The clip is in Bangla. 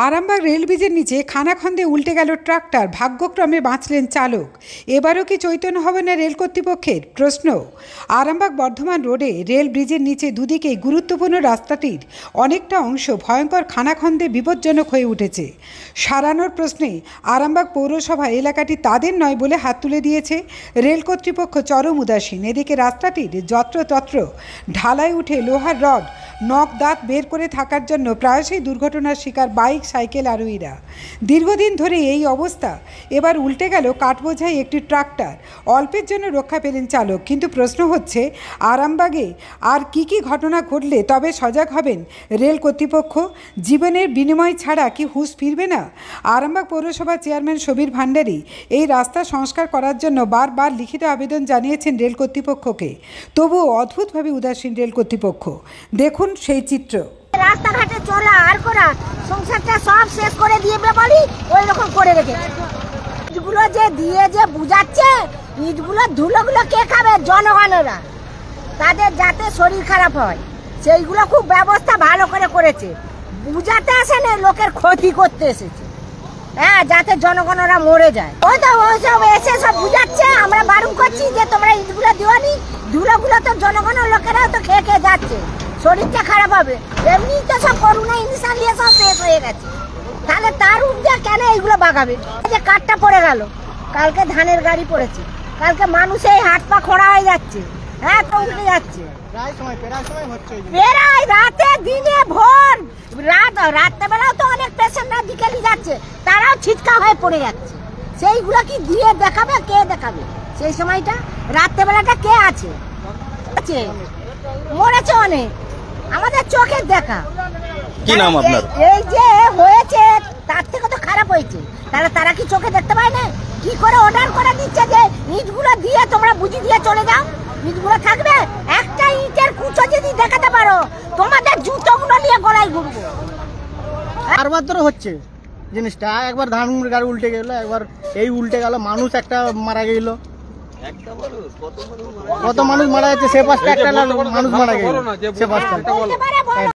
আরামবাগ রেল ব্রিজের নিচে খানাখন্দে উল্টে গেল ট্রাক্টর, ভাগ্যক্রমে বাঁচলেন চালক। এবারও কি চৈতন্য হবে না রেল কর্তৃপক্ষের? প্রশ্ন। আরামবাগ বর্ধমান রোডে রেল ব্রিজের নিচে দুদিকে গুরুত্বপূর্ণ রাস্তাটির অনেকটা অংশ ভয়ঙ্কর খানাখন্দে বিপজ্জনক হয়ে উঠেছে। সারানোর প্রশ্নে আরামবাগ পৌরসভা এলাকাটি তাদের নয় বলে হাত তুলে দিয়েছে। রেল কর্তৃপক্ষ চরম উদাসীন। এদিকে রাস্তাটির যত্রতত্র ঢালাই উঠে লোহার রড নখ দাঁত বের করে থাকার জন্য প্রায়শই দুর্ঘটনার শিকার বাইক সাইকেল আরোহীরা। দীর্ঘদিন ধরে এই অবস্থা। এবার উল্টে গেল কাঠবোঝাই একটি ট্রাক্টর। অল্পের জন্য রক্ষা পেলেন চালক। কিন্তু প্রশ্ন হচ্ছে, আরামবাগে আর কি ঘটনা ঘটলে তবে সজাগ হবেন রেল কর্তৃপক্ষ? জীবনের বিনিময় ছাড়া কি হুঁশ ফিরবে না? আরামবাগ পৌরসভার চেয়ারম্যান সবীর ভান্ডারী এই রাস্তা সংস্কার করার জন্য বারবার লিখিত আবেদন জানিয়েছেন রেল কর্তৃপক্ষকে। তবুও অদ্ভুতভাবে উদাসীন রেল কর্তৃপক্ষ। দেখুন সেই চিত্র। রাস্তাঘাটে চলা আর করা সংসারটা সব শেষ করে দিয়ে বলি ওই রকম করে রেখেছে। ইটগুলো যে দিয়ে যে বুঝাচ্ছে, ইটগুলো ধুলোগুলো কে খাবে? জনগণেরা। তাদের যাতে শরীর খারাপ হয় সেইগুলো খুব ব্যবস্থা ভালো করে করেছে। বুঝাতে আসে না, লোকের ক্ষতি করতে এসেছে। হ্যাঁ, যাতে জনগণরা মরে যায়। ওই তো ওই সব এসে সব বুঝাচ্ছে, আমরা বারণ করছি যে তোমরা ইটগুলো দিওনি। ধুলোগুলো তো জনগণের লোকেরাও তো খেয়ে খেয়ে যাচ্ছে, শরীরটা খারাপ হবে। এমনি তো সব করোনা ইনসান দিয়ে সব শেষ হয়ে গেছে, তাহলে তার উঠে কেন এইগুলো বাগাবে? যে কাঠটা পড়ে গেল, কালকে ধানের গাড়ি পড়েছে, কালকে মানুষ এই হাত পা খোঁড়া হয়ে যাচ্ছে। হ্যাঁ, তো উঠে যাচ্ছে প্রায় রাতে দিনে ভোর রাত্রেবেলাও তো অনেক পেশেন্টরা দিকে নিয়ে যাচ্ছে, তারাও ছিটকা হয়ে পড়ে যাচ্ছে। সেইগুলো কি দিয়ে দেখাবে? কে দেখাবে সেই সময়টা? রাত্রেবেলাটা কে আছে? মরেছে অনেক, আমাদের চোখের দেখা। কি নাম আপনার? এই যে হয়েছে তার থেকে তো খারাপ হয়েছে, তাহলে তারা কি চোখে দেখতে পায় না? কি করে অর্ডার করে দিচ্ছে যে ইটগুলো দিয়ে তোমরা বুঝি দিয়ে চলে যাও, ইটগুলো থাকবে? একটা ইটের কুচো যদি দেখাতে পারো, তোমাদের জুতোগুলো নিয়ে গলায় ঘুরবো। বারবার ধরে হচ্ছে জিনিসটা। একবার ধান গাড়ি উল্টে গেল, একবার এই উল্টে গেল, মানুষ একটা মারা গেল। কত মানুষ মারা যাচ্ছে, সে পাশটা একটা মানুষ মারা গেল, সে পাশটা।